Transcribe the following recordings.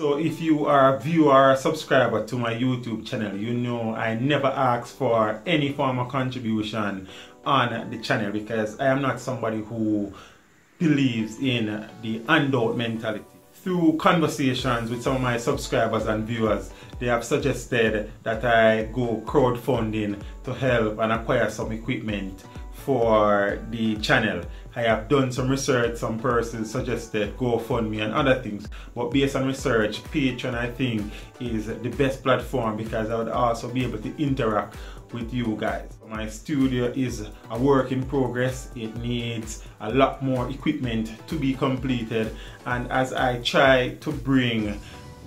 So if you are a viewer or a subscriber to my YouTube channel, you know I never ask for any form of contribution on the channel because I am not somebody who believes in the handout mentality. Through conversations with some of my subscribers and viewers, they have suggested that I go crowdfunding to help and acquire some equipment for the channel. I have done some research, some persons suggested GoFundMe and other things, but based on research, Patreon I think is the best platform because I would also be able to interact with you guys. My studio is a work in progress. It needs a lot more equipment to be completed, and as I try to bring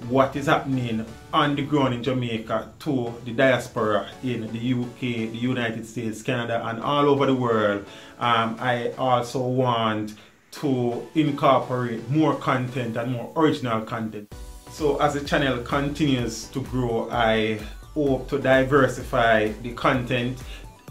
what is happening on the ground in Jamaica to the diaspora in the UK, the United States, Canada and all over the world, I also want to incorporate more content and more original content. So as the channel continues to grow, I hope to diversify the content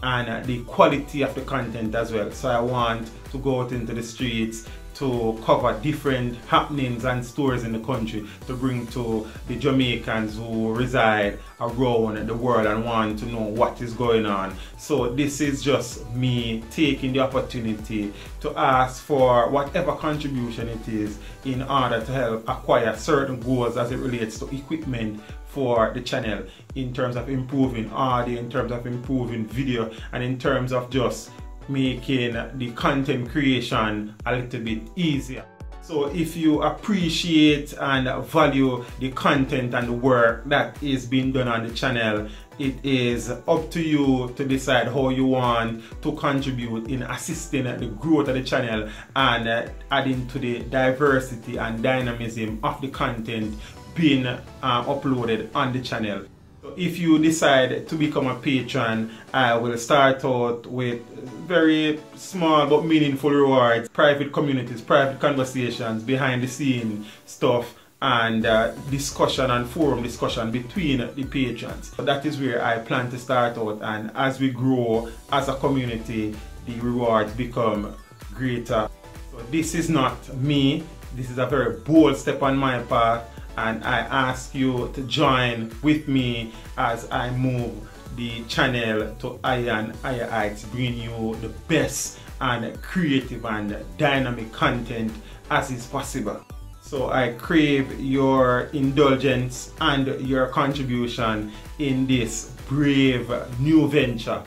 and the quality of the content as well. So I want to go out into the streets to cover different happenings and stories in the country to bring to the Jamaicans who reside around the world and want to know what is going on. So this is just me taking the opportunity to ask for whatever contribution it is in order to help acquire certain goals as it relates to equipment for the channel, in terms of improving audio, in terms of improving video, and in terms of just making the content creation a little bit easier. So if you appreciate and value the content and the work that is being done on the channel, it is up to you to decide how you want to contribute in assisting the growth of the channel and adding to the diversity and dynamism of the content being uploaded on the channel. So if you decide to become a patron, I will start out with very small but meaningful rewards, private communities, private conversations, behind the scene stuff, and discussion and forum discussion between the patrons. So that is where I plan to start out, and as we grow as a community, the rewards become greater. So this is not me, this is a very bold step on my part, and I ask you to join with me as I move the channel to higher and higher heights, bringing you the best and creative and dynamic content as is possible. So I crave your indulgence and your contribution in this brave new venture.